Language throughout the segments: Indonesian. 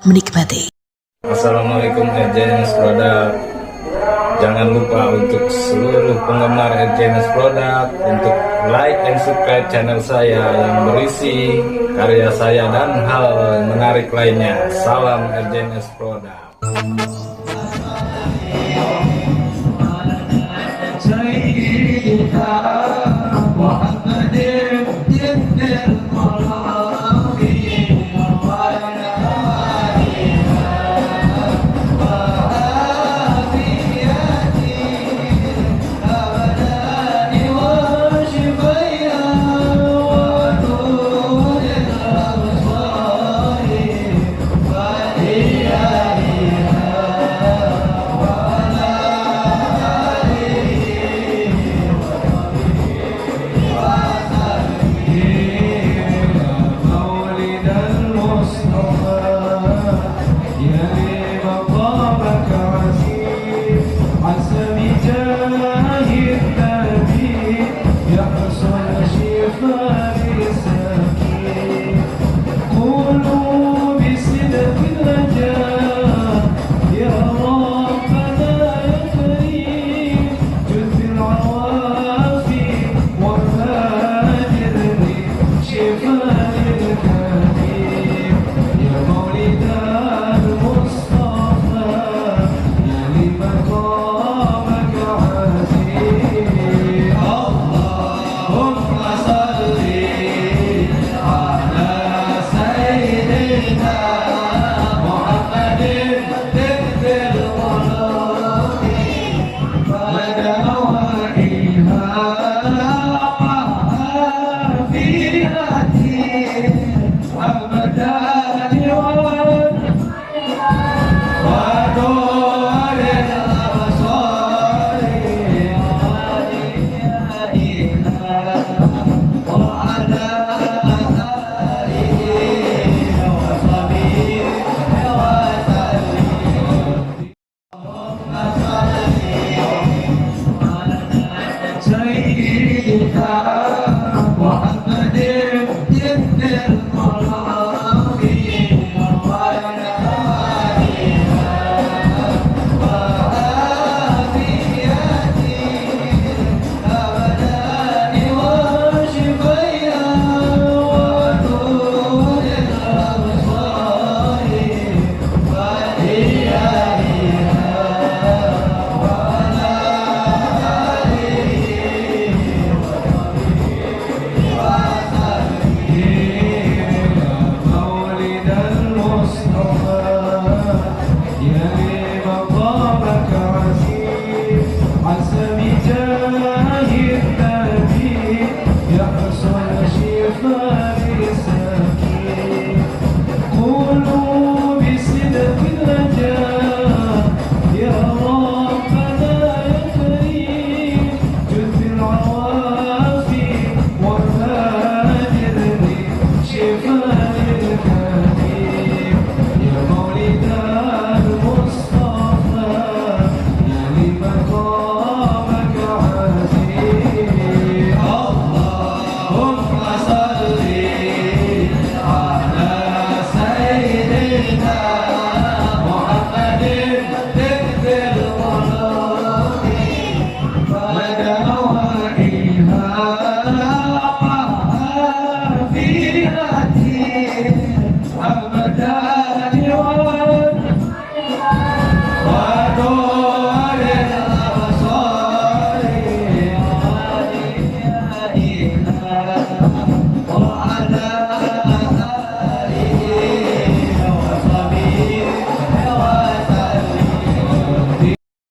menikmati. Assalamualaikum RJNS Product. Jangan lupa untuk seluruh penggemar RJNS Product untuk like dan subscribe channel saya yang berisi karya saya dan hal menarik lainnya. Salam RJNS Product.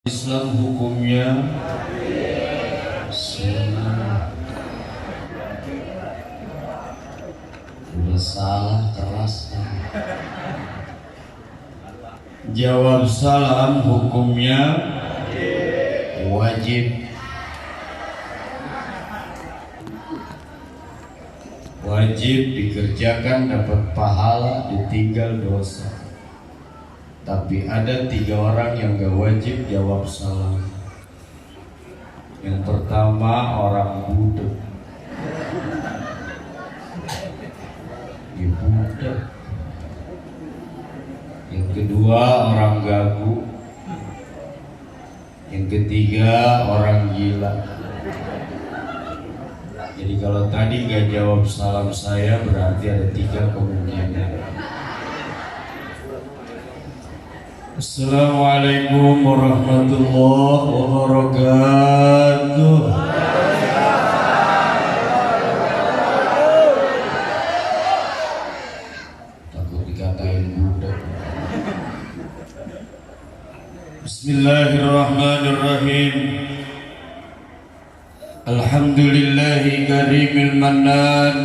Islam hukumnya udah salah keras. Jawab salam hukumnya wajib. Wajib dikerjakan dapat pahala, ditinggal dosa. Tapi ada 3 orang yang gak wajib jawab salam. Yang pertama orang budek. Ya budek. Yang kedua orang gagu. Yang ketiga orang gila. Jadi kalau tadi gak jawab salam saya berarti ada 3 kemungkinan. Assalamualaikum warahmatullahi wabarakatuh. Takut dikatain budak. Bismillahirrahmanirrahim. Alhamdulillahi karimil mannan.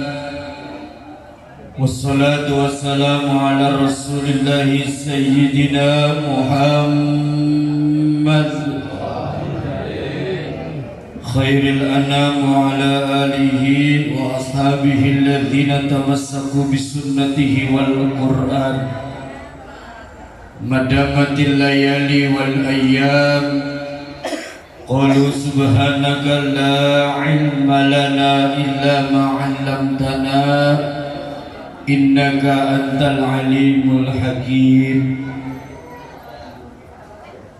Wassalatu wassalamu ala rasulillahi sayyidina Muhammad khairil anam wa ala alihi wa ashabihi alladhina tamassaku bisunnatihi wal Qur'an madamatil layali wal ayyam. Qalu subhanaka la ilma lana illa ma 'allamtana innaka antal alimul hakim.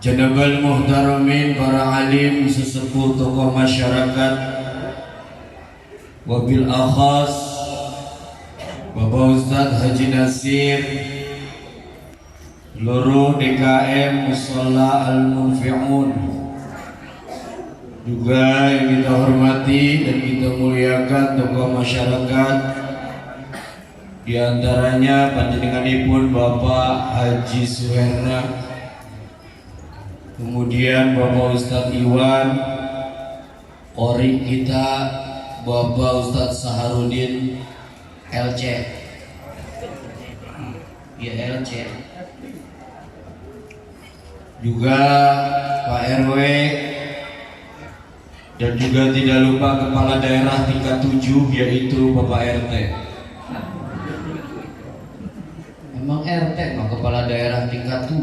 Janabal muhtaramin, para alim, sesepuh, tokoh masyarakat, wabil akhas Bapak Ustadz Haji Nasir, seluruh DKM Musholla Al-Munfi'un, juga yang kita hormati dan kita muliakan tokoh masyarakat, di antaranya panjenenganipun Bapak Haji Suherna, kemudian Bapak Ustadz Iwan, Qori kita Bapak Ustadz Saharudin LC, ya LC, juga Pak RW, dan juga tidak lupa Kepala Daerah tingkat 7 yaitu Bapak RT. Emang RT mah Kepala Daerah tingkat 7.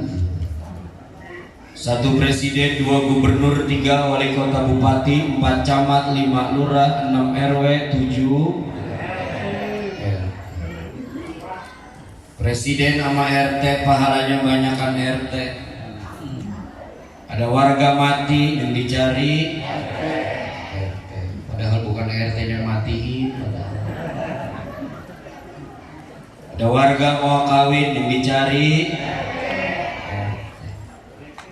1 presiden, 2 gubernur, 3 wali kota bupati, 4 camat, 5 lurah, 6 RW, 7 presiden sama RT pahalanya banyakan RT. Ada warga mati yang dicari RT. Padahal bukan RT-nya matiin. Ada warga mau kawin yang dicari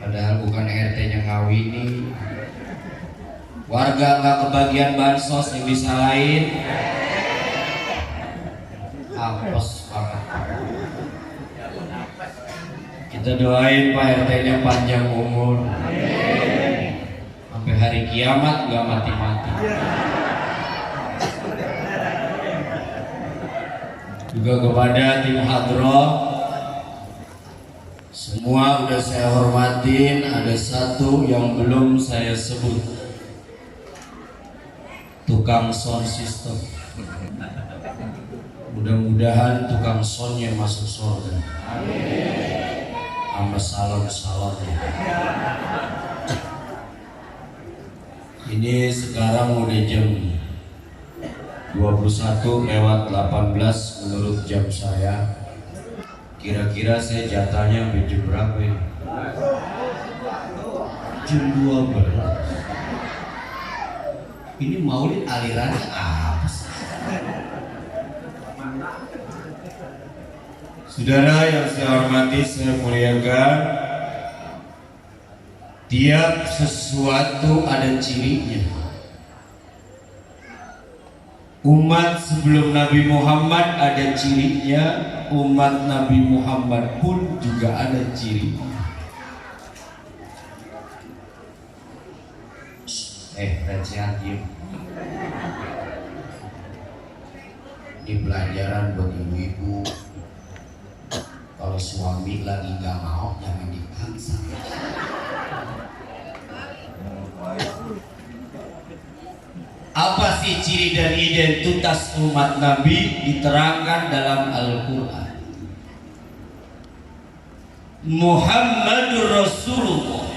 padahal bukan RT-nya ngawini. Warga nggak kebagian bansos yang disalahin. Apes banget. Kita doain Pak RT-nya panjang umur, sampai hari kiamat nggak mati-mati. Juga kepada tim hadroh, semua udah saya hormatin. Ada 1 yang belum saya sebut, tukang sound system. Mudah-mudahan tukang soundnya masuk surga. Sama salon-salonnya. Ini sekarang udah jam 21:18 menurut jam saya. Kira-kira saya jatahnya sampai jam berapa ini? Jam 12. Ini maulid alirannya apa sih? Saudara yang saya hormati, saya muliakan, tiap sesuatu ada cirinya. Umat sebelum Nabi Muhammad ada cirinya, umat Nabi Muhammad pun juga ada cirinya. Recehan diem. Ini pelajaran buat ibu-ibu. Kalau suami lagi nggak mau, jangan dipaksa. Apa sih ciri dan identitas umat Nabi diterangkan dalam Al-Quran? Muhammadur Rasulullah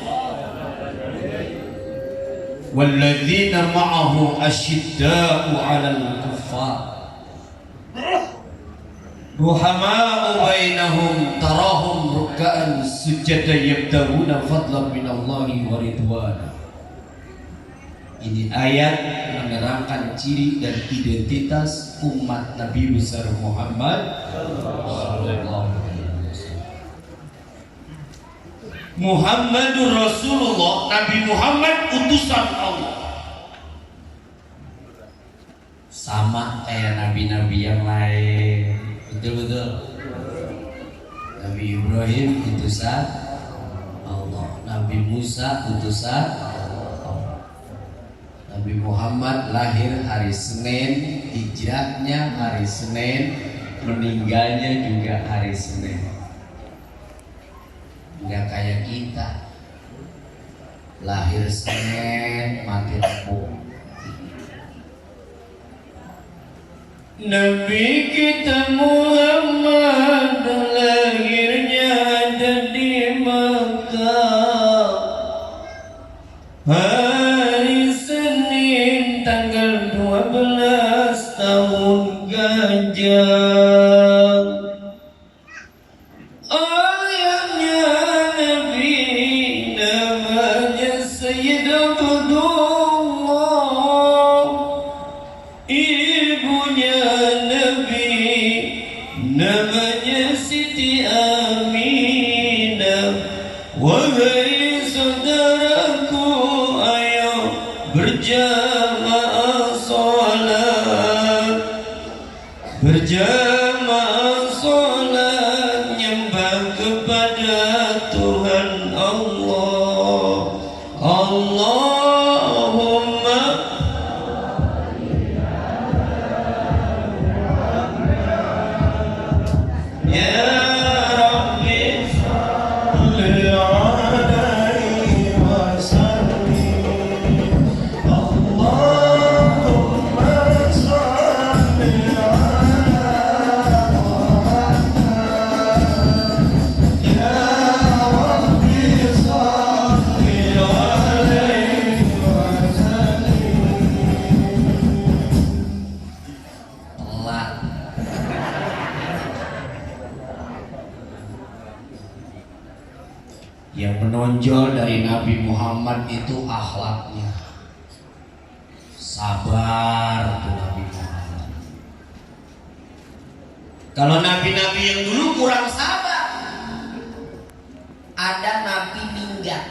walladzina ma'ahu asyidda'u 'alal kuffar ruhama'u bainahum tarahum rakaat sujud yabtaguna fadlan minallahi wa ridwana. Ini ayat menerangkan ciri dan identitas umat Nabi besar Muhammad sallallahu alaihi wasallam. Muhammadur Rasulullah, Nabi Muhammad utusan Allah. Sama kayak nabi-nabi yang lain. Betul-betul. Nabi Ibrahim utusan Allah, Nabi Musa utusan Allah. Nabi Muhammad lahir hari Senin, hijrahnya hari Senin, meninggalnya juga hari Senin. Enggak kayak kita, lahir Senin, mati Rabu. Nabi kita Muhammad lahirnya ada di Makkah hari Senin tanggal 12 tahun Gajah. Ayahnya Nabi namanya Sayyid Abdullah, ibunya Nabi namanya Siti Aminah. Wahai saudaraku, ayo berjamaah salat, berjamaah salat nyembah kepada Tuhan Allah. Allahumma ya Rabbi salli alaihi wasallim. Allahumma salli ala Muhammad. Ya Rabbi salli alaihi wasallim. Allah. Yang menonjol dari Nabi Muhammad itu akhlaknya. Sabar tuh Nabi Muhammad. Kalau nabi-nabi yang dulu kurang sabar, ada nabi minggat.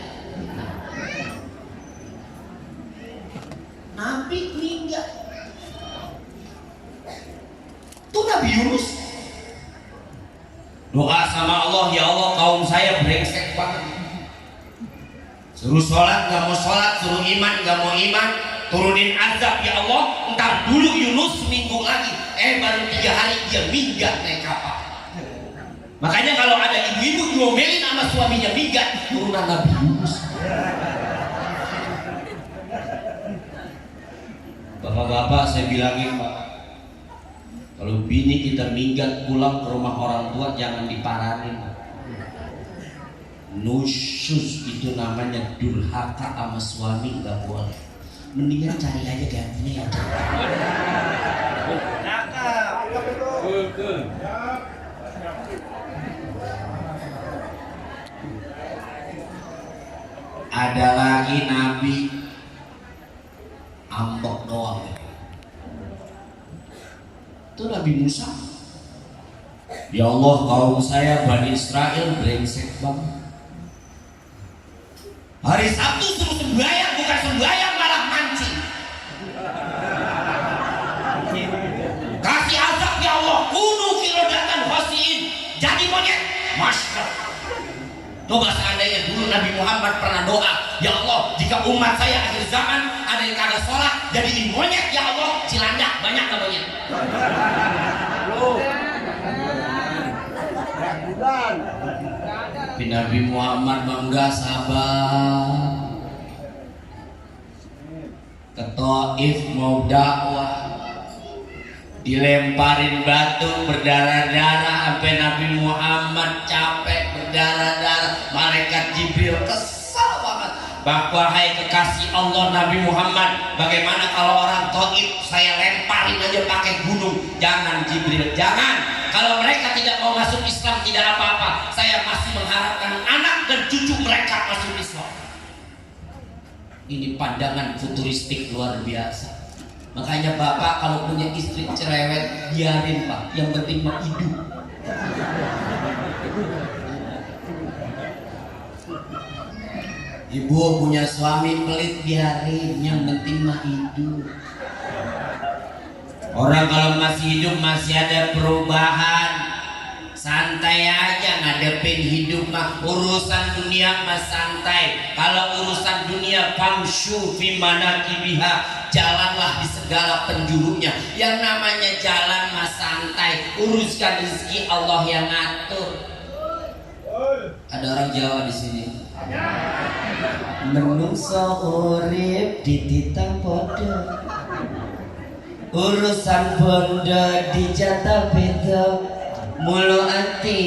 Nabi minggat. Tuh Nabi Yunus doa sama Allah, ya Allah kaum saya brengsek banget. Suruh sholat gak mau sholat, suruh iman gak mau iman, turunin azab ya Allah. Ntar dulu Yunus minggu lagi, baru 3 hari dia minggat naik kapal. Makanya kalau ada ibu-ibu diomelin sama suaminya minggat, turunan Nabi Yunus. Bapak-bapak saya bilangin Pak, kalau bini kita minggat pulang ke rumah orang tua jangan diparanin. Nusyus itu namanya durhaka sama suami, nggak boleh. Mendingan cari aja gantinya yang ada lagi nabi ambek doang. Itu Nabi Musa. Ya Allah kaum saya Bani Israel brengsek banget. Hari Sabtu suruh sembahyang, bukan sembahyang malah mancing. Kasih azab ya Allah, kunu kirodatan khasiin, jadi monyet. Masya Allah. Coba seandainya dulu Nabi Muhammad pernah doa, ya Allah jika umat saya akhir zaman ada yang kagak sholat jadi monyet ya Allah, cilandak banyak namanya. Tapi Nabi Muhammad bangga sabar. Ke Taif mau dakwah, dilemparin batu berdarah-darah sampai Nabi Muhammad capek berdarah-darah. Malaikat Jibril kesal banget. Wahai kekasih Allah Nabi Muhammad, bagaimana kalau orang Taif saya lemparin aja pakai gunung? Jangan Jibril, jangan. Kalau mereka tidak mau masuk Islam tidak apa-apa. Saya masih mengharapkan anak dan cucu mereka masuk Islam. Ini pandangan futuristik luar biasa. Makanya bapak kalau punya istri cerewet, biarin pak. Yang penting mah hidup. Ibu punya suami pelit, biarin. Yang penting mah hidup. Orang kalau masih hidup masih ada perubahan. Santai aja ngadepin hidup mah. Urusan dunia mah santai. Kalau urusan dunia famshu fi manakibiha, jalanlah di segala penjurunya. Yang namanya jalan mah santai. Uruskan rezeki Allah yang ngatur. Ada orang Jawa di sini. Menungso urip dititah podo, urusan bondo dijatah beda. Mulu ati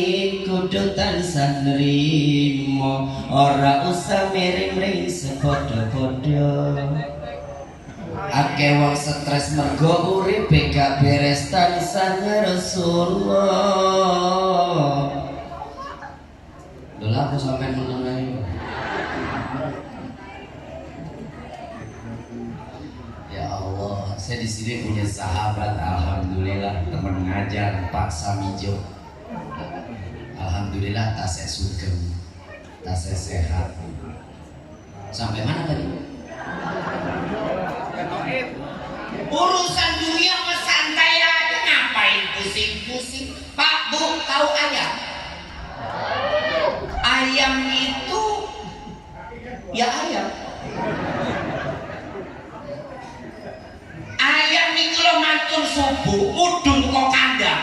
kudu tansah nrimo, ora usah miring-miring sepodo-podo. Akeh wong stres mergo uripe gak beres tansah Rasulullah. Lha aku sampean menengahi. Ya Allah, saya di sini punya sahabat, alhamdulillah, teman ngajar Pak Samijo. Alhamdulillah tasnya sugeng, tasnya sehat. Sampai mana tadi? Urusan dunia mah santai aja, ngapain pusing-pusing? Pak Bu, tahu ayam? Ayam itu ya ayam. Ayam ini kalau mantun subuh mudun ke kandang,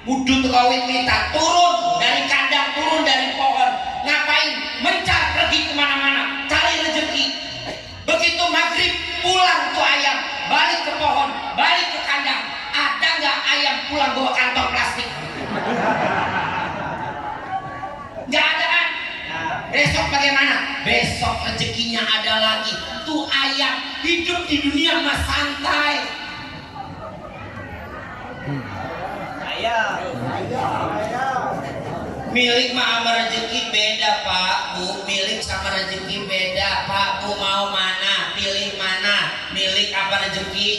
mudun ke wit-witan, turun dari kandang, turun dari pohon. Ngapain? Mencar, pergi kemana-mana, cari rezeki. Begitu maghrib pulang tuh ayam, balik ke pohon, balik ke kandang. Ada nggak ayam pulang bawa kantong plastik? Nggak ada kan? Besok bagaimana? Besok rezekinya ada lagi. Tuh ayam hidup di dunia mah santai. Milik mah sama rezeki beda Pak Bu. Milik sama rezeki beda. Pak Bu mau mana? Pilih mana? Milik apa rezeki?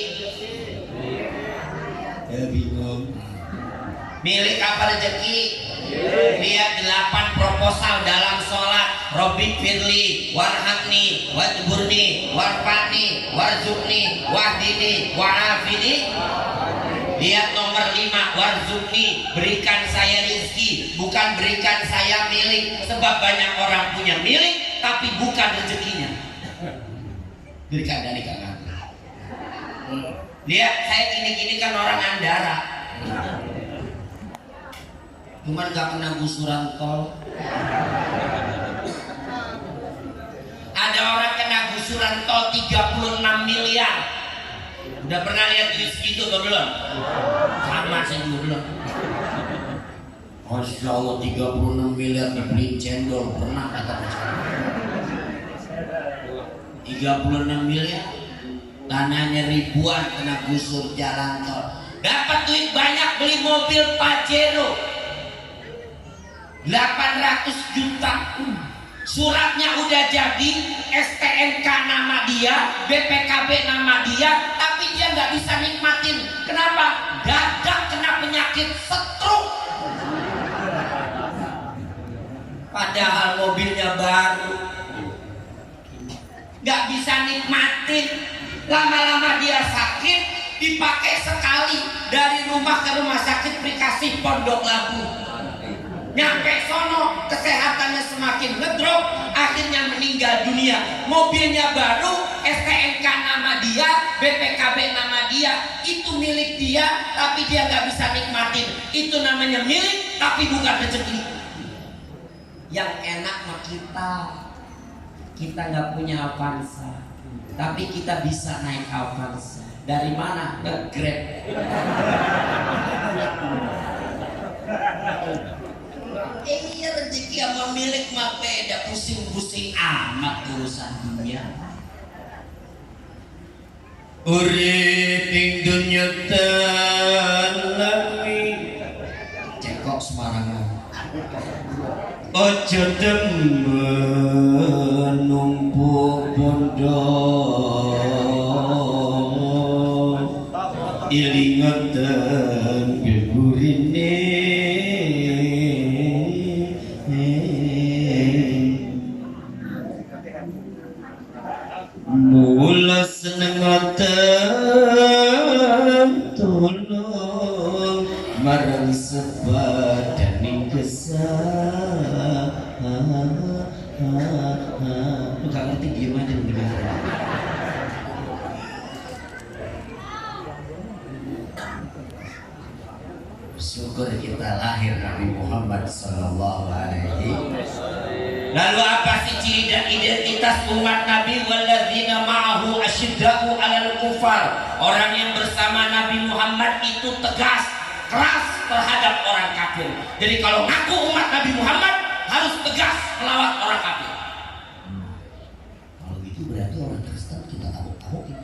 Ya bingung. Milik apa rezeki? Lihat 8 proposal dalam sholat. Robbi firli warhamni wajburni warfani warzukni wahdini wa'afini. Lihat nomor 5, warzukni, berikan saya rezeki, bukan berikan saya milik. Sebab banyak orang punya milik tapi bukan rezekinya. Berikan dari kakak. Lihat saya gini-gini kan orang Andara, cuman gak kena gusuran tol. Ada orang kena gusuran tol 36 miliar. Udah pernah lihat duit segitu atau belum? Sama saya juga belum. Masya Allah 36 miliar dibeli cendol, pernah kata saya. 36 miliar, tanahnya ribuan kena gusur jalan tol. Dapat duit banyak beli mobil Pajero 800 juta. Suratnya udah jadi, STNK nama dia, BPKB nama dia, tapi dia nggak bisa nikmatin. Kenapa? Dadak kena penyakit stroke. Padahal mobilnya baru, nggak bisa nikmatin. Lama-lama dia sakit, dipakai sekali dari rumah ke rumah sakit Prikasih Pondok Labu. Nyampe sono kesehatannya semakin ngedrop, akhirnya meninggal dunia. Mobilnya baru, STNK nama dia, BPKB nama dia, itu milik dia, tapi dia nggak bisa nikmatin. Itu namanya milik, tapi bukan rezeki. Yang enak mah kita nggak punya Avanza, tapi kita bisa naik Avanza. Dari mana? Nge-Grab. Iya rezeki sama milik mah beda, pusing-pusing pusing amat urusan dunia. Urip ing dunya talami cekok Semarangan. Ojo demen numpuk bondo ilingatan geburine mula senengatan tolong marang sepadaning kesah. Lu gak ngerti, diem aja lu dengar. Syukur kita lahir Nabi Muhammad Sallallahu Alaihi. Lalu apa sih ciri dan identitas umat Nabi? Walladzina ma'ahu asyidda'u 'alal kufar. Orang yang bersama Nabi Muhammad itu tegas, keras terhadap orang kafir. Jadi kalau ngaku umat Nabi Muhammad harus tegas melawan orang kafir. Kalau itu berarti orang Kristen kita tabok-tabok itu.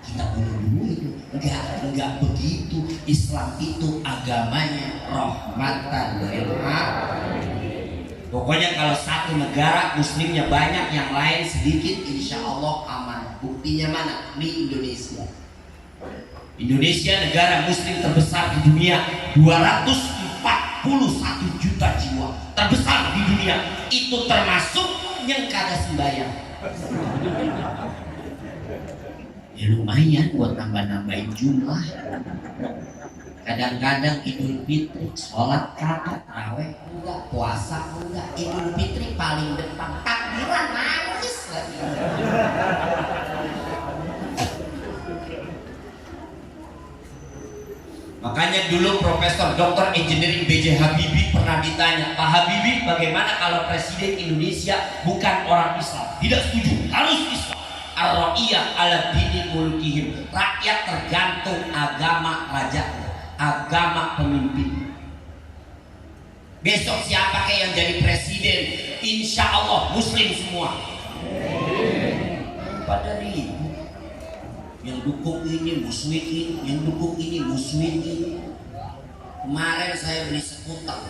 Kita bunuh dulu itu. Enggak begitu. Islam itu agamanya rahmatan lil alamin. Pokoknya kalau satu negara muslimnya banyak, yang lain sedikit, insya Allah aman. Buktinya mana? Di Indonesia. Indonesia negara muslim terbesar di dunia, 241 juta jiwa, terbesar di dunia. Itu termasuk yang kada sembahyang. Ya lumayan buat nambah-nambahin jumlah. Kadang-kadang Idul Fitri sholat kagak, tarawih enggak, puasa enggak, Idul Fitri paling depan, takbiran nangis lagi. Makanya dulu Profesor Dr. Engineering B.J. Habibie pernah ditanya, Pak Habibie, bagaimana kalau Presiden Indonesia bukan orang Islam? Tidak setuju, harus Islam. Ar-ra'iyah ala dini mulkihim. Rakyat tergantung agama raja, agama pemimpin. Besok siapa yang jadi presiden? Insya Allah Muslim semua. Pada ribu yang dukung ini muslimin, yang dukung ini muslimin. Kemarin saya beli sekutang,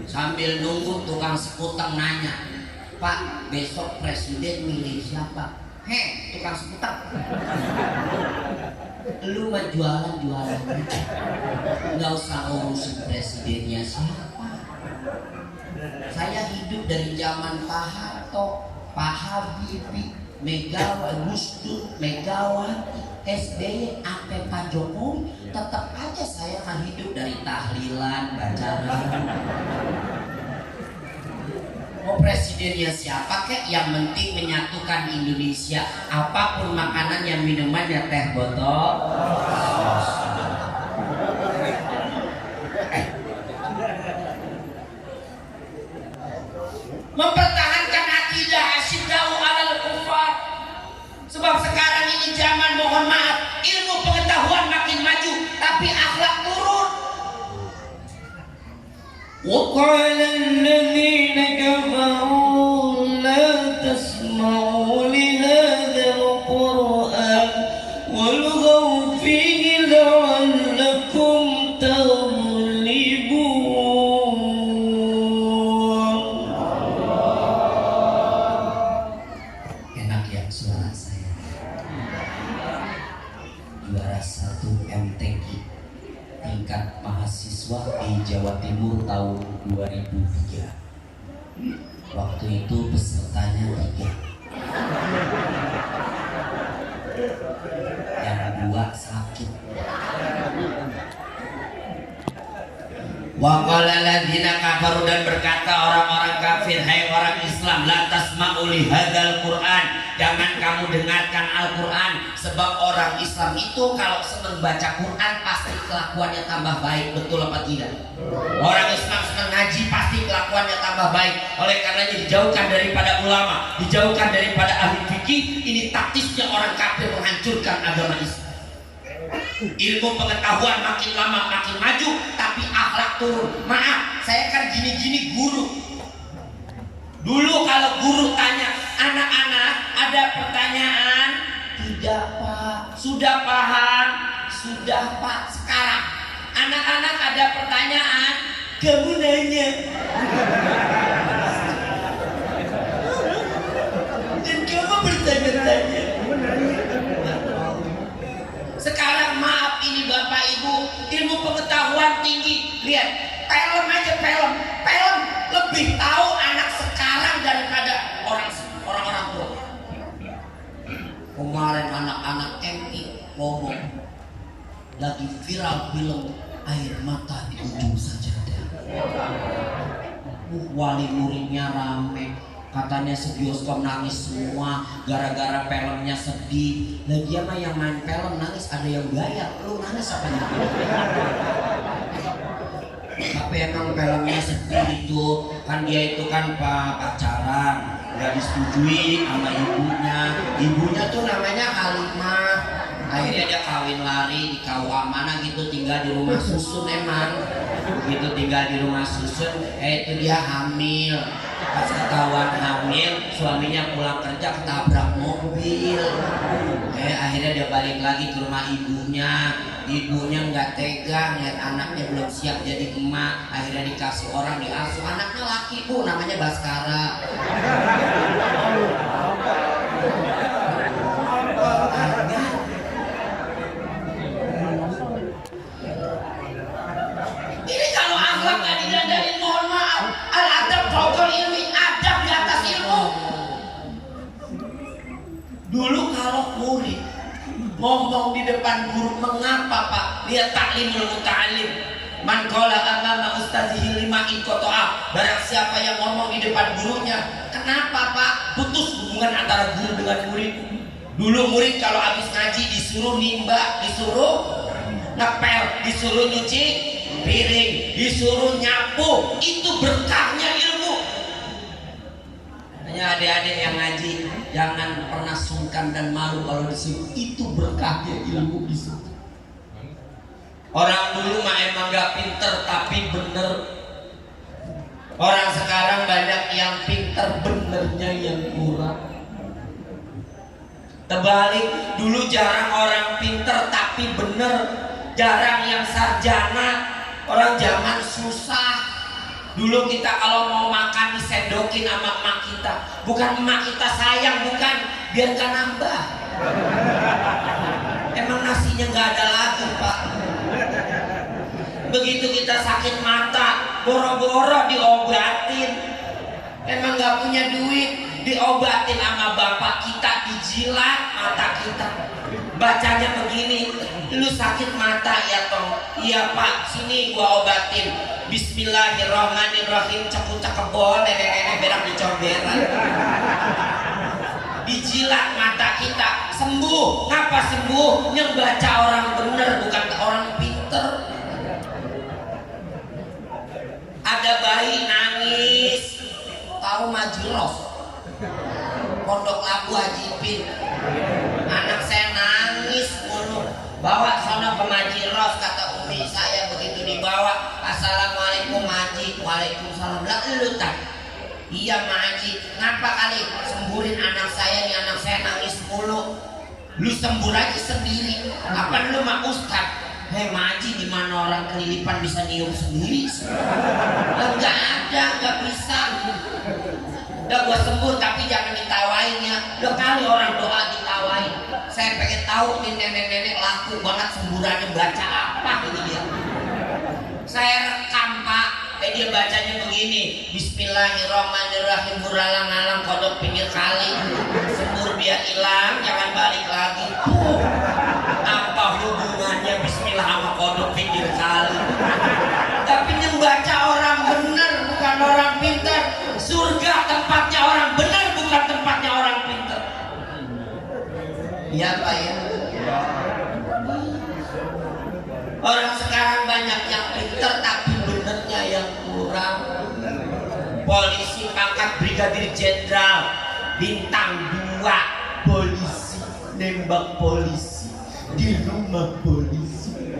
sambil nunggu tukang sekutang nanya, Pak, besok presiden milih siapa? Heh, tukang sekutang. Lu mah jualan-jualan, nggak usah urusin presidennya siapa. Saya hidup dari zaman Pak Harto, Pak Habibie, Megawati, Gus Dur, Megawati, SBY, sampai Pak Jokowi, tetap aja saya kan hidup dari tahlilan, bacaan. Mau presidennya siapa kek, yang penting menyatukan Indonesia. Apapun makanannya, minumannya, teh botol, mempertahankan akidah asyidda'u 'alal kufar. Sebab sekarang ini zaman, mohon maaf, ilmu pengetahuan makin maju tapi akhlak turun. وقال الذين كفروا لا تسمعوا لهذا القرآن والغوا فيه لعلكم تغلبون. Enak ya suara saya. Juara 1 MTQ tingkat mahasiswa di Jawa Timur tahun 2003. Waktu itu pesertanya 3, yang 2 sakit. Wa qala alladziina kafaru, dan berkata orang-orang kafir, hai orang Islam, la tasma'u li hadzal Qur'an, jangan kamu dengarkan Al-Qur'an. Sebab orang Islam itu kalau senang baca Quran pasti kelakuannya tambah baik. Betul apa tidak? Orang Islam senang ngaji pasti kelakuannya tambah baik. Oleh karenanya dijauhkan daripada ulama, dijauhkan daripada ahli fikih. Ini taktisnya orang kafir menghancurkan agama Islam. Ilmu pengetahuan makin lama makin maju, tapi akhlak turun. Maaf, saya kan gini gini guru. Dulu kalau guru tanya, anak-anak ada pertanyaan? Tidak Pak. Sudah paham? Sudah Pak. Sekarang anak-anak ada pertanyaan? Kamu nanya. Dan kamu bertanya-tanya. Sekarang maaf ini Bapak Ibu, ilmu pengetahuan tinggi. Lihat, film aja film lebih tahu anak sekarang daripada orang-orang tua. Kemarin anak-anak MI ngomong lagi viral film Air Mata di Ujung Sajadah. Wali muridnya rame, katanya sebioskop nangis semua gara-gara filmnya sedih. Lagian mah yang main film nangis ada yang bayar, lu nangis apa ya? Tapi emang filmnya sedih itu kan, dia itu kan pacaran, nggak disetujui sama ibunya tuh namanya Halimah. Akhirnya dia kawin lari di KUA mana gitu, tinggal di rumah susun. Emang begitu tinggal di rumah susun, itu dia hamil. Pas ketahuan hamil, suaminya pulang kerja ketabrak mobil. Akhirnya dia balik lagi ke rumah ibunya nggak tega lihat anaknya belum siap jadi emak. Akhirnya dikasih orang diasuh, anaknya laki Bu, namanya Baskara. Ini kalau akhlak nggak didandanin, mohon maaf. Al-adab fawqal ilmi, adab di atas ilmu. Dulu kalau murid ngomong di depan guru, mengapa Pak? Lihat taklimul muta'alim. Man qala amama ustadzihi lima in qata'a. Barang siapa yang ngomong di depan gurunya, kenapa Pak? Putus hubungan antara guru dengan murid. Dulu murid kalau habis ngaji disuruh nimba, disuruh ngepel, disuruh nyuci piring, disuruh nyapu. Itu berkahnya ilmu. Hanya adik-adik yang ngaji, jangan pernah sungkan dan malu kalau disuruh. Itu berkahnya ilmu disitu. Orang dulu mah emang gak pinter tapi bener. Orang sekarang banyak yang pinter, benernya yang kurang. Terbalik, dulu jarang orang pinter tapi bener, jarang yang sarjana. Orang zaman susah. Dulu kita kalau mau makan disendokin sama emak kita. Bukan emak kita sayang, bukan, biarkan nambah. Emang nasinya nggak ada lagi Pak. Begitu kita sakit mata, boro-boro diobatin. Emang nggak punya duit, diobatin sama bapak kita, dijilat mata kita. Bacanya begini, lu sakit mata ya Tong? Iya Pak, sini gua obatin. Bismillahirrahmanirrahim, cekuk-cekuk bol, nenek-nenek berak dicoberan. Dijilat mata kita, sembuh. Ngapa sembuh? Yang baca orang bener, bukan orang pinter. Ada bayi nangis, tahu Majiros, Pondok Labu Haji Ipin. Anak saya nangis mulu, bawa sana ke Majiros, kata umi saya. Begitu dibawa, assalamualaikum Maji, waalaikumsalam. Lah lu tak? Iya Maji, ngapa kali semburin anak saya nih, anak saya nangis mulu. Lu sembur aja sendiri, apa lu mah ustad? Hei Maji, gimana orang kelilipan bisa nyium sendiri? Enggak ada, enggak bisa. Udah gua sembuh tapi jangan ditawain ya. Udah kali orang doa ditawain. Saya pengen tahu nih nenek-nenek laku banget semburannya baca apa ini dia. Saya rekam Pak, dia bacanya begini. Bismillahirrahmanirrahim, buralang-alang kodok pinggir kali. Sembur biar hilang, jangan balik lagi. Apa hubungannya Bismillah sama kodok pinggir kali? Tapi yang baca orang benar, bukan orang pintar. Surga tempatnya orang benar, bukan tempatnya orang pintar. Iya Pak ya. Orang sekarang banyak yang pintar tapi benernya yang kurang. Polisi pangkat brigadir jenderal bintang 2, polisi nembak polisi di rumah polisi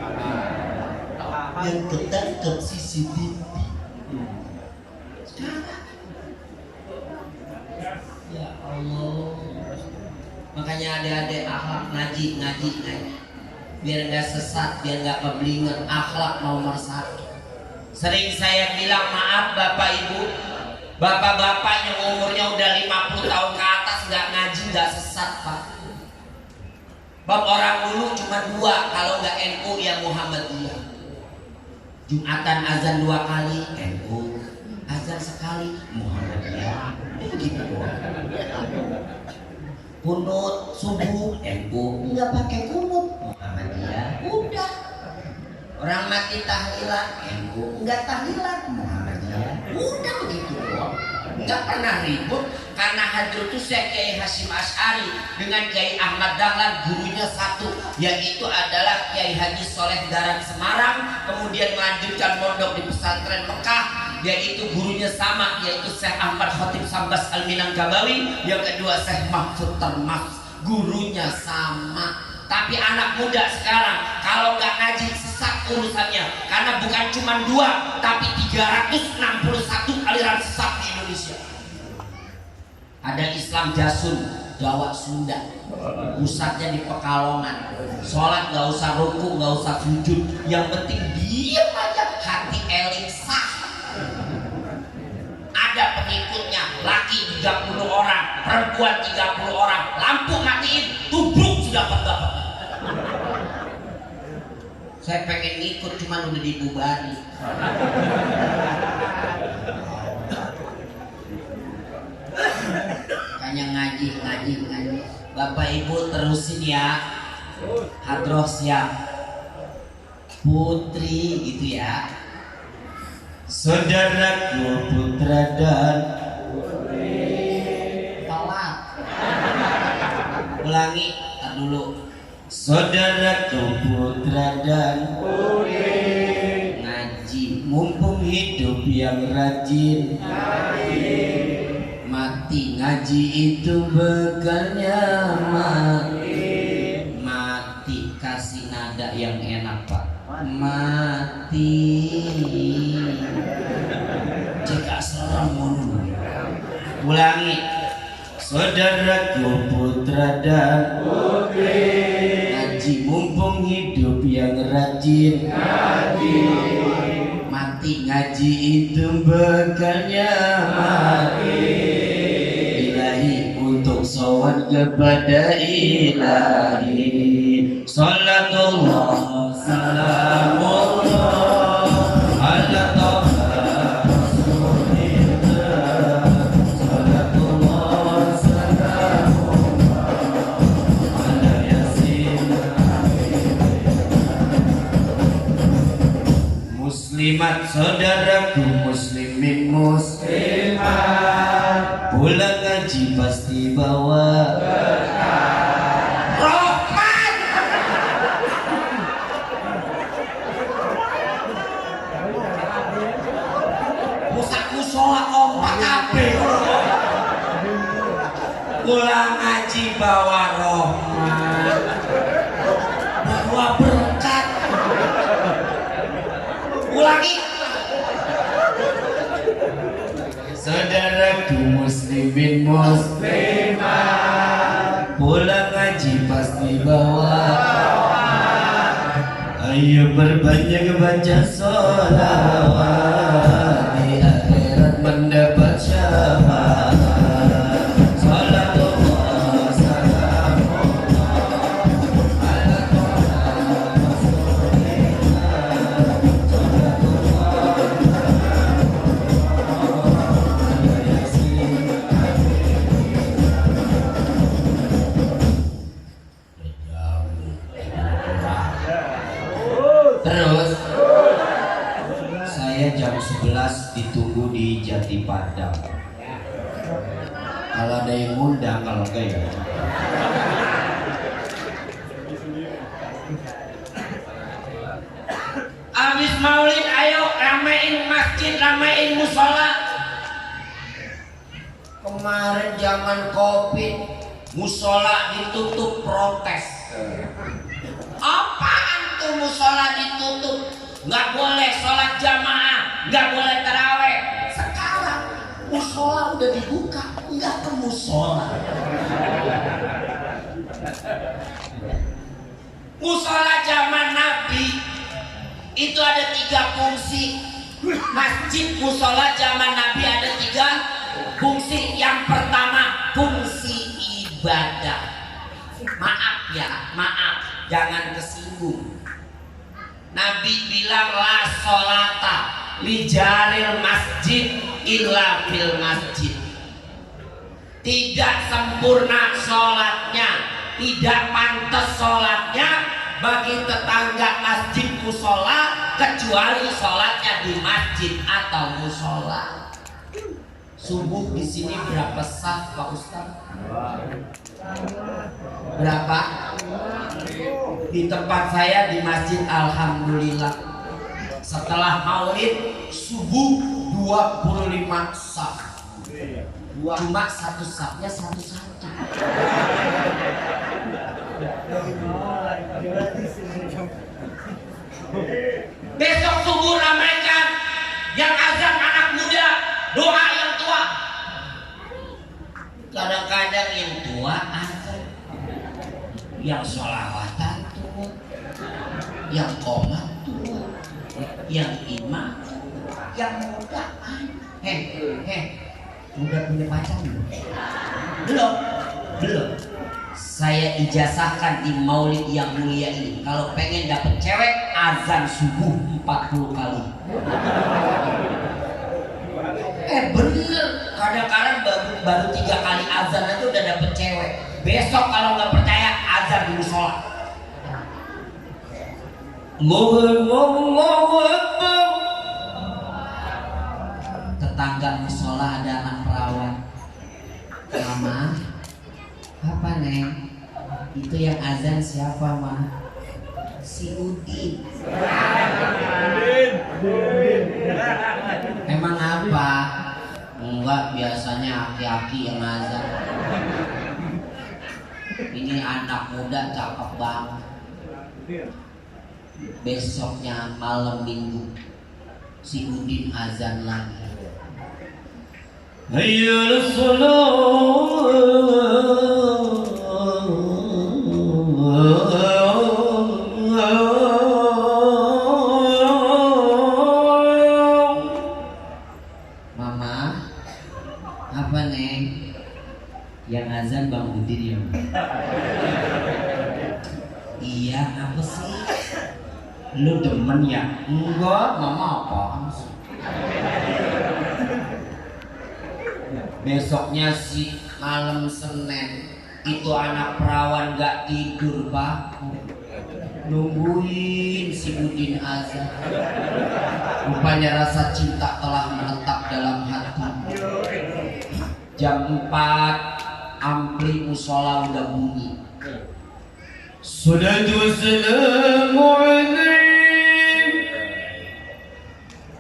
yang ketangkap CCTV. makanya adik-adik akhlak ngaji. Biar nggak sesat, biar nggak keblinger, akhlak nomor 1. Sering saya bilang maaf bapak ibu, bapak-bapak yang umurnya udah 50 tahun ke atas nggak ngaji nggak sesat pak. Bab orang dulu cuma 2, kalau nggak NU ya Muhammadiyah. Jumatan azan 2 kali NU, azan sekali Muhammadiyah. Begitu doang. Kunut subuh NU, nggak pakai kunut Muhammadiyah. Udah. Orang mati tahlilan NU, nggak tahlilan Muhammadiyah. Udah begitu doang. Nggak pernah ribut. Karena Hadratus Syekh Kiai Hasyim Asy'ari dengan Kiai Ahmad Dahlan gurunya satu, yaitu adalah Kiai Haji Soleh Daran Semarang, kemudian melanjutkan mondok di pesantren Mekah, yaitu gurunya sama, yaitu Syekh Ahmad Khotib Sambas Al-Minangkabawi, yang kedua Syekh Mahfud Termas, gurunya sama. Tapi anak muda sekarang kalau nggak ngaji sesat urusannya, karena bukan cuma 2 tapi 361 aliran sesat di Indonesia. Ada Islam Jasun, Jawa Sunda, pusatnya di Pekalongan. Sholat nggak usah ruku, nggak usah sujud, yang penting diam aja, hati eling sah. Ada pengikutnya, laki 30 orang, perempuan 30 orang, lampu matiin, tubruk sudah dapat. Saya pengen ikut, cuman udah dibubari. Hanya ngaji. Bapak ibu terusin ya. Hadroh siap. Putri gitu ya. Saudaraku putra dan Telat. Ulangi, tar dulu. saudaraku putra dan Ngaji. mumpung hidup yang rajin Mati. ngaji itu bekalnya Mati. Kasih nada yang enak pak. Mati. Jika serem dulu. Ulangi. saudaraku putra dan Ngaji. mumpung hidup yang rajin Mati. ngaji itu bekalnya ilahi untuk sowan kepada ilahi. Salatullah salamullah ala toha rasulillah. Salatullah salamullah ala yasin. Muslimat saudaraku, muslimin muslimat, pulang ngaji pasti bawa Rahmat. Pusat musola kompak kabeh. Pulang ngaji bawa rahmat, bawa berkat. Ulangi. saudaraku, muslimin muslimat, pulang ngaji pasti bawa. Ayo berbanyak baca sholawat, di akhirat mendapat syafaat. Salatullah salamullah ala toha rasulillah. Salatullah ala yasin. Terus saya jam 11 ditunggu di Jati Padang. Kalau ada yang ngundang, kalau enggak ya. Abis maulid ayo ramein masjid, ramein musola. Kemarin zaman Covid musola ditutup protes. Apaan tuh musola ditutup? Nggak boleh sholat jamaah, nggak boleh taraweh. Sekarang musola udah dibuka, nggak ke musola. Musola zaman Nabi itu ada 3 fungsi. Masjid musola zaman Nabi ada 3 fungsi. Yang pertama fungsi ibadah. Maaf ya, maaf, jangan kesinggung. Nabi bilang la sholata li jaril masjid illa fil masjid. Tidak sempurna sholatnya, tidak pantas sholatnya bagi tetangga masjid musola kecuali sholatnya di masjid atau musola. Subuh di sini berapa saf Pak Ustaz? Berapa? Di tempat saya di masjid alhamdulillah setelah maulid subuh 25 saf. Cuma satu safnya satu-satu. Besok subuh ramaikan yang azan anak muda, doa yang tua. Kadang-kadang yang tua azan, yang sholawatan tua, yang qomat tua, yang imam, yang muda. Udah punya pacar belum? Belum. Saya ijazahkan di maulid yang mulia ini, kalau pengen dapet cewek azan subuh 40 kali. Bener, kadang-kadang baru 3 kali azan aja udah dapet cewek. Besok kalau nggak percaya azan di musola. Tetangga musola ada anak perawan. Mama, apa Neng? Itu yang azan siapa mah? Si Udin. Emang apa? Enggak, biasanya aki-aki yang azan. Ini anak muda cakep banget. Besoknya malam minggu si Udin azan lagi. Hayyal Mama, apa Neng? Yang azan Bang Udin ya? Iya, apa sih? Lu demen ya? Enggak, Mama apaan sih? Besoknya si malam Senin itu anak perawan gak tidur Pak, nungguin si Udin azan. Rupanya rasa cinta telah menetap dalam hati. Jam 4 ampli musola udah bunyi. Salatu wassalamu alaik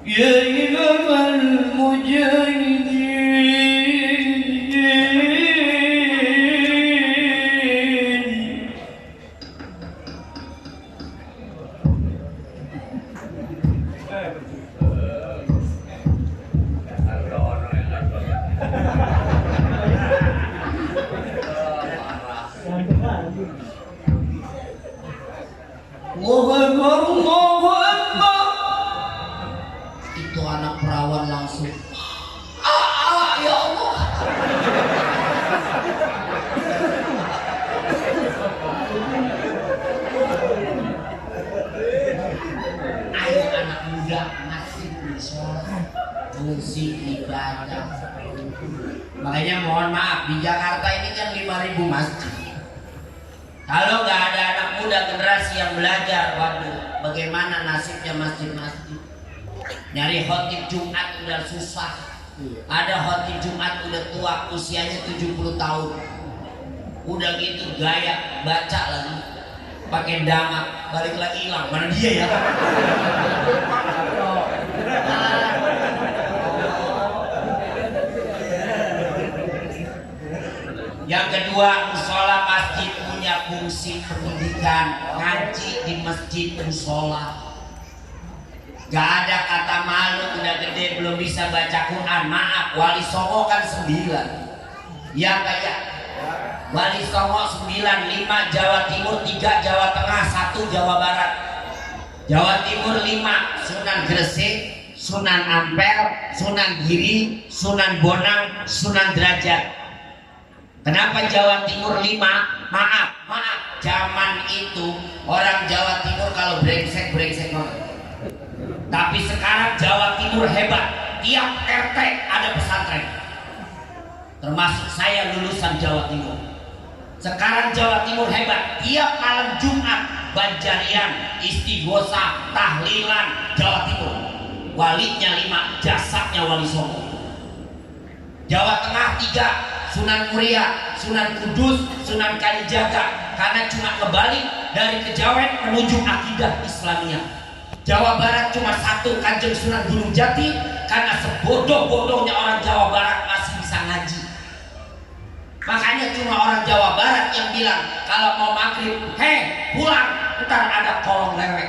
ya imam al-mujahidin. Itu anak perawan langsung ya Allah. Ayo anak muda masih bersolat, fungsi ibadah. Makanya mohon maaf, di Jakarta ini kan 5.000 masjid. Kalau nggak ada anak muda generasi yang belajar, waduh, bagaimana nasibnya masjid-masjid? Nyari khotib Jumat udah susah. Ada khotib Jumat udah tua, usianya 70 tahun. Udah gitu gaya baca lagi, pakai dama, balik lagi hilang. Mana dia ya? Yang kedua, musola masjid punya fungsi pendidikan. Ngaji di masjid musola. Gak ada kata malu, udah gede belum bisa baca Quran. Maaf, Wali Songo kan 9. Ya kayak Wali Songo 9, 5 Jawa Timur, 3 Jawa Tengah, 1 Jawa Barat. Jawa Timur 5 Sunan Gresik, Sunan Ampel, Sunan Giri, Sunan Bonang, Sunan Derajat. Kenapa Jawa Timur 5? Maaf, zaman itu orang Jawa Timur kalau brengsek banget. Tapi sekarang Jawa Timur hebat, tiap RT ada pesantren. Termasuk saya lulusan Jawa Timur. Sekarang Jawa Timur hebat, tiap malam Jumat Banjarian, Istighosa, tahlilan Jawa Timur. Walinya 5, jasadnya Wali Songo. Jawa Tengah 3 Sunan Muria, Sunan Kudus, Sunan Kalijaga, karena cuma kebalik dari Kejawen menuju akidah Islamiyah. Jawa Barat cuma 1 Kanjeng Sunan Gunung Jati, karena sebodoh-bodohnya orang Jawa Barat masih bisa ngaji. Makanya cuma orang Jawa Barat yang bilang kalau mau maghrib, pulang, ntar ada kolong lewek.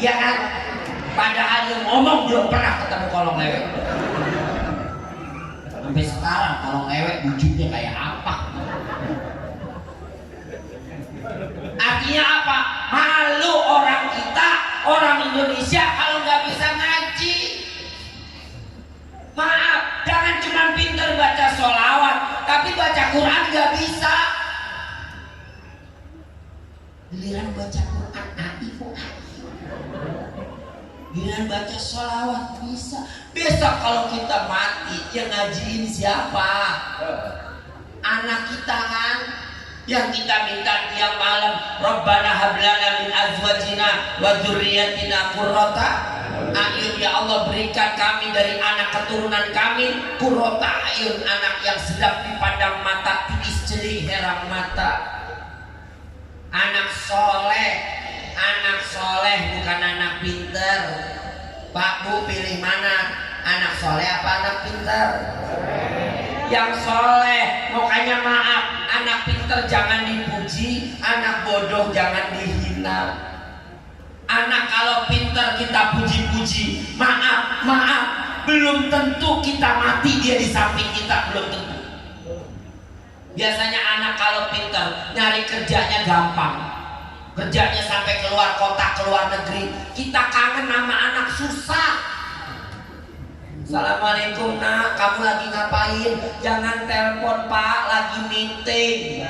Iya kan? Padahal yang ngomong belum pernah ketemu kolong lewek. Sampai sekarang kolong lewek wujudnya kayak apa? Artinya apa? Malu orang kita, orang Indonesia kalau nggak bisa ngaji. Maaf, jangan cuma pintar baca sholawat, tapi baca Quran nggak bisa. Giliran baca Quran, giliran baca sholawat bisa. Besok kalau kita mati, yang ngajiin siapa? Anak kita kan? Yang kita minta tiap malam, Rabbana hablana min azwajina wa dzurriyyatina qurrata a'yun, ya Allah berikan kami dari anak keturunan kami qurrata a'yun, anak yang sedap dipandang mata, tiris jeli heran mata. Anak soleh bukan anak pinter. Pak Bu pilih mana? Anak soleh apa anak pinter? Yang soleh, makanya maaf, anak pinter jangan dipuji, anak bodoh jangan dihina. Anak kalau pinter kita puji-puji, maaf, belum tentu kita mati dia di samping kita, belum tentu. Biasanya anak kalau pinter nyari kerjanya gampang, kerjanya sampai keluar kota, keluar negeri. Kita kangen sama anak susah. Assalamualaikum nak, kamu lagi ngapain? Jangan telepon pak, lagi meeting.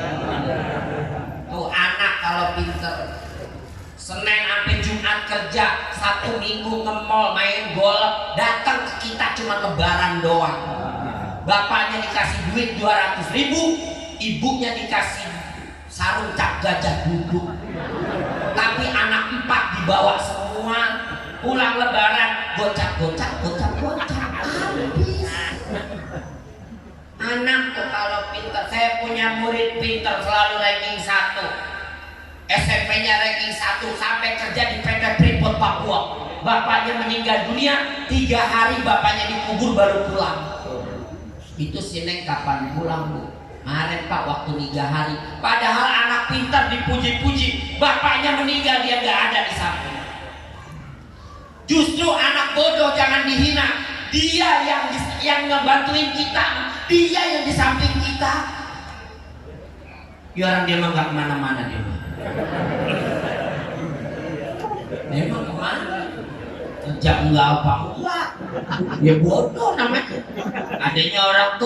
Tuh anak kalau pinter, Senin sampai Jumat kerja, Sabtu Minggu nge-mall main golf, datang ke kita cuma lebaran doang. Bapaknya dikasih duit 200.000, ibunya dikasih sarung cap gajah duduk. Tapi anak 4 dibawa semua, pulang lebaran gocap habis. Anak tuh kalau pinter, saya punya murid pinter selalu ranking 1, SMP-nya ranking 1, sampai kerja di PT Freeport Papua. Bapaknya meninggal dunia, 3 hari bapaknya dikubur baru pulang. Itu si Neng kapan pulang Bu? Kemarin Pak, waktu 3 hari. Padahal anak pintar dipuji-puji, bapaknya meninggal dia nggak ada di samping. Justru anak bodoh jangan dihina, dia yang ngebantuin kita, dia yang di samping kita. Ya orang dia mah nggak kemana-mana dia. Memang kemana? Kerja enggak apa enggak? Ya bodoh namanya. Adanya orang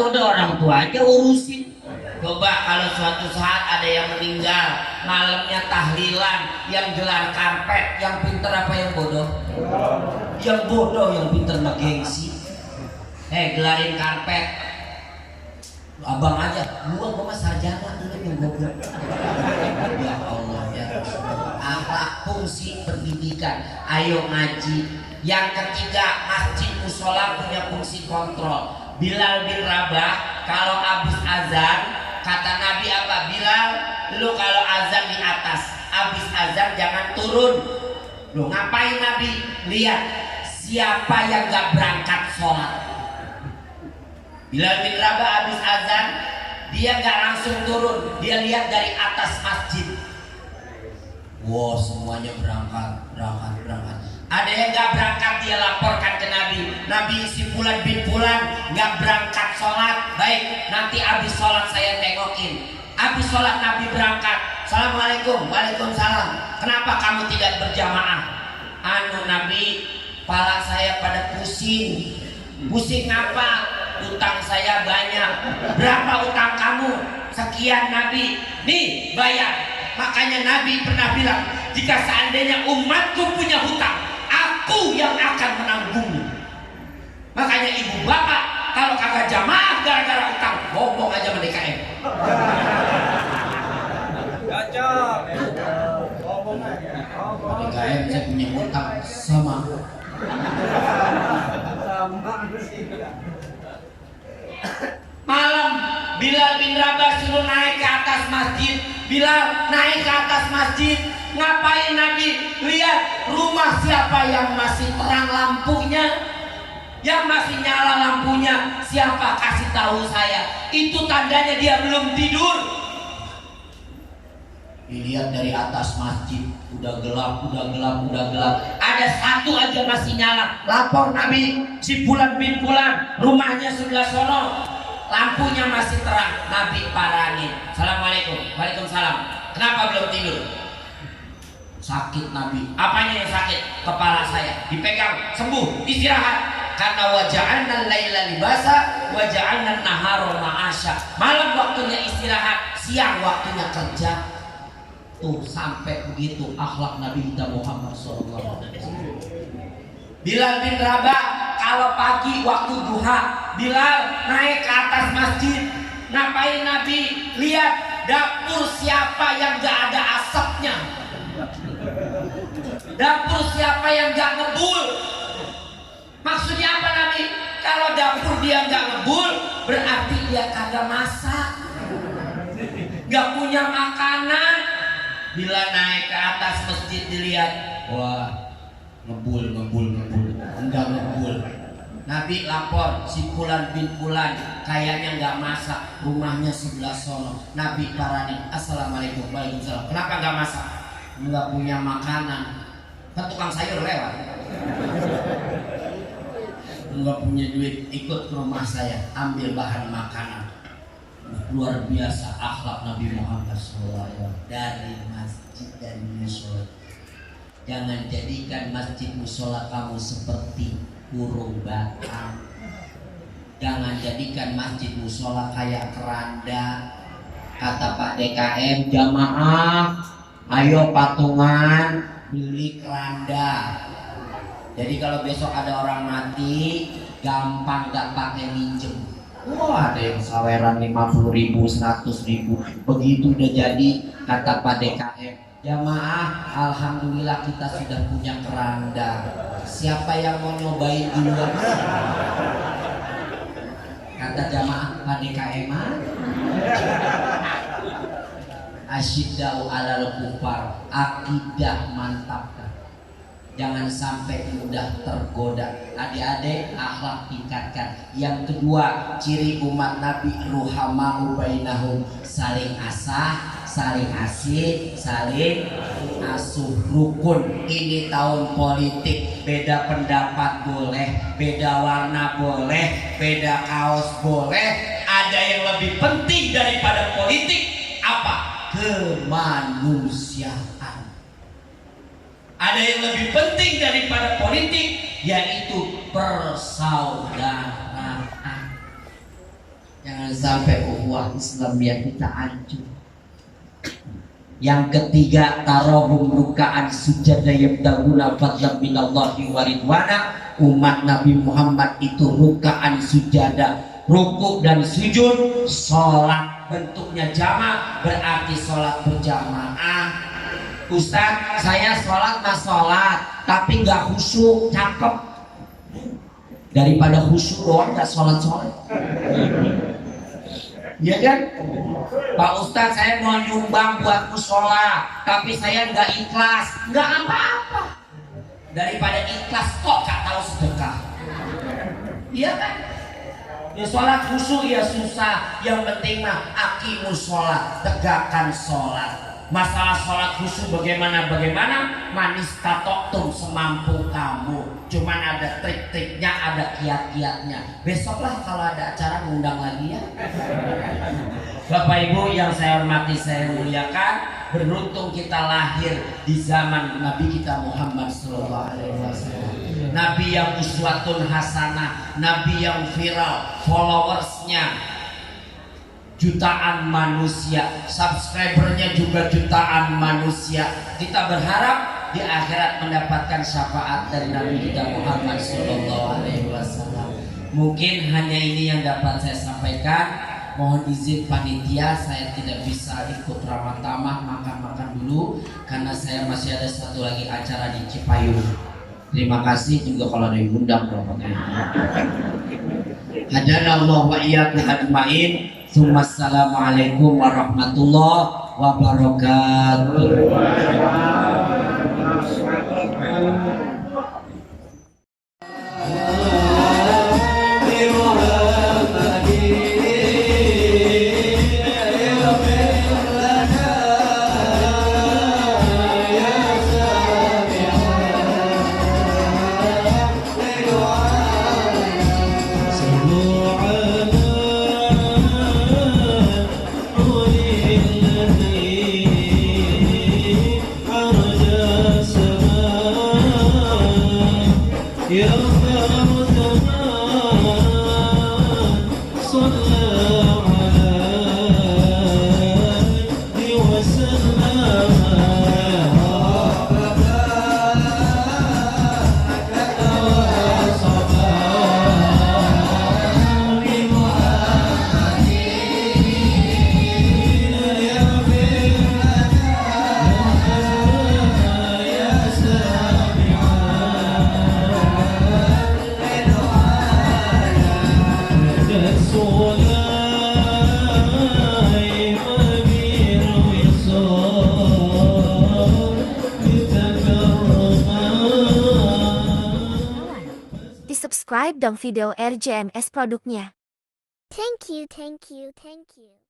tua aja urusin. Coba kalau suatu saat ada yang meninggal, malamnya tahlilan, yang gelar karpet, yang pinter apa yang bodoh? Yang bodoh, yang pinter mah gengsi. Gelarin karpet, abang aja, gua mah sarjana, lu yang goblok. Ya Allah ya Rasulullah. Akhlak, fungsi pendidikan, ayo ngaji. Yang ketiga, masjid musola punya fungsi kontrol. Bilal bin Rabah kalau habis azan, kata Nabi apa? Bilal, lu kalau azan di atas, habis azan jangan turun. Lu ngapain Nabi? Lihat siapa yang gak berangkat sholat. Bilal bin Rabah habis azan, dia gak langsung turun, dia lihat dari atas masjid. Wow, semuanya berangkat. Ada yang gak berangkat, dia laporkan ke Nabi. Nabi. Nabi si Fulan bin Fulan nggak berangkat sholat. Baik, nanti habis sholat saya tengokin. Habis sholat Nabi berangkat. Assalamualaikum. Waalaikumsalam. Kenapa kamu tidak berjamaah? Anu Nabi, kepala saya pada pusing. Pusing apa? Utang saya banyak. Berapa utang kamu? Sekian Nabi. Nih bayar. Makanya Nabi pernah bilang, jika seandainya umatku punya hutang, aku yang akan menanggungnya. Makanya ibu bapak kalau kagak jamaah gara-gara utang, ngomong aja sama DKM. DKM saya punya hutang sama. Malam Bilal bin Rabah suruh naik ke atas masjid. Bilal naik ke atas masjid. Ngapain Nabi? Lihat rumah siapa yang masih terang lampunya, yang masih nyala lampunya. Siapa? Kasih tahu saya. Itu tandanya dia belum tidur. Dilihat dari atas masjid, udah gelap, udah gelap, udah gelap. Ada satu aja masih nyala. Lapor Nabi, si Fulan bin Fulan, rumahnya sebelah sono, lampunya masih terang. Nabi parangin. Assalamualaikum. Waalaikumsalam. Kenapa belum tidur? Sakit Nabi. Apanya yang sakit? Kepala saya. Dipegang, sembuh, istirahat. Karena waja'alna laila libasa, waja'alna nahara ma'asya. Malam waktunya istirahat, siang waktunya kerja. Tuh sampai begitu akhlak Nabi kita Muhammad SAW. Bilal bin Rabah kalau pagi waktu duha, Bilal naik ke atas masjid. Ngapain Nabi? Lihat dapur siapa yang gak ada asapnya, dapur siapa yang gak ngebul. Maksudnya apa Nabi? Kalau dapur dia gak ngebul, berarti dia kagak masak, gak punya makanan. Bila naik ke atas masjid dilihat, wah ngebul, enggak ngebul. Nabi lapor, si Fulan bin Fulan kayaknya enggak masak, rumahnya sebelah sono. Nabi parani, assalamualaikum. Waalaikumsalam. Kenapa enggak masak? Enggak punya makanan. Kan tukang sayur lewat. Enggak punya duit, ikut ke rumah saya, ambil bahan makanan. Luar biasa akhlak Nabi Muhammad SAW. Dari masjid dan musola, jangan jadikan masjid musola kamu seperti burung batang. Jangan jadikan masjid musola kayak keranda. Kata Pak DKM, jamaah ayo patungan beli keranda. Jadi kalau besok ada orang mati, gampang gak pakai minjem. Wah, ada yang saweran 50.000, 100.000. Begitu udah jadi, kata Pak DKM, jamaah alhamdulillah kita sudah punya keranda. Siapa yang mau nyobain duluan? Kata jamaah Pak DKM, asyiddau alal kufar, akidah mantapkan. Jangan sampai mudah tergoda. Adik-adik, akhlak tingkatkan. Yang kedua, ciri umat Nabi ruhamau bainahum, saling asah, saling asih, saling asuh, rukun. Ini tahun politik, beda pendapat boleh, beda warna boleh, beda kaos boleh. Ada yang lebih penting daripada politik, apa? Kemanusiaan. Ada yang lebih penting daripada politik, yaitu persaudaraan. Jangan sampai ukhuwah Islam yang kita hancur. Yang ketiga, tarahum rukaan sujada yabtaguna fadlan minallahi wa ridwana. Umat Nabi Muhammad itu rukaan sujada, rukuk dan sujud, sholat bentuknya jamak, berarti sholat berjamaah. Ustaz, saya sholat mas sholat, tapi nggak khusyuk, cakep. Daripada khusyuk doang nggak sholat. Iya kan? Pak Ustaz, saya mau nyumbang buat musola, tapi saya nggak ikhlas. Nggak apa-apa. Daripada ikhlas kok nggak tahu sedekah. Iya kan? Ya sholat khusyuk ya susah. Yang penting mah aqimus sholat, tegakkan sholat. Masalah sholat khusyuk bagaimana manis tatoktum semampu kamu. Cuman ada trik-triknya, ada kiat-kiatnya. Besoklah kalau ada acara ngundang lagi ya. Bapak Ibu yang saya hormati, saya muliakan, beruntung kita lahir di zaman Nabi kita Muhammad SAW. Nabi yang uswatun hasanah, Nabi yang viral, followersnya jutaan manusia, subscribernya juga jutaan manusia. Kita berharap di akhirat mendapatkan syafaat dari Nabi kita Muhammad SAW. Mungkin hanya ini yang dapat saya sampaikan. Mohon izin panitia, saya tidak bisa ikut ramah tamah makan-makan dulu karena saya masih ada satu lagi acara di Cipayung. Terima kasih juga kalau ada yang undang Hadana Allah wa iyyakum ajmain. Assalamualaikum warahmatullahi wabarakatuh. Subscribe dong video RJMS produknya. Thank you, thank you, thank you.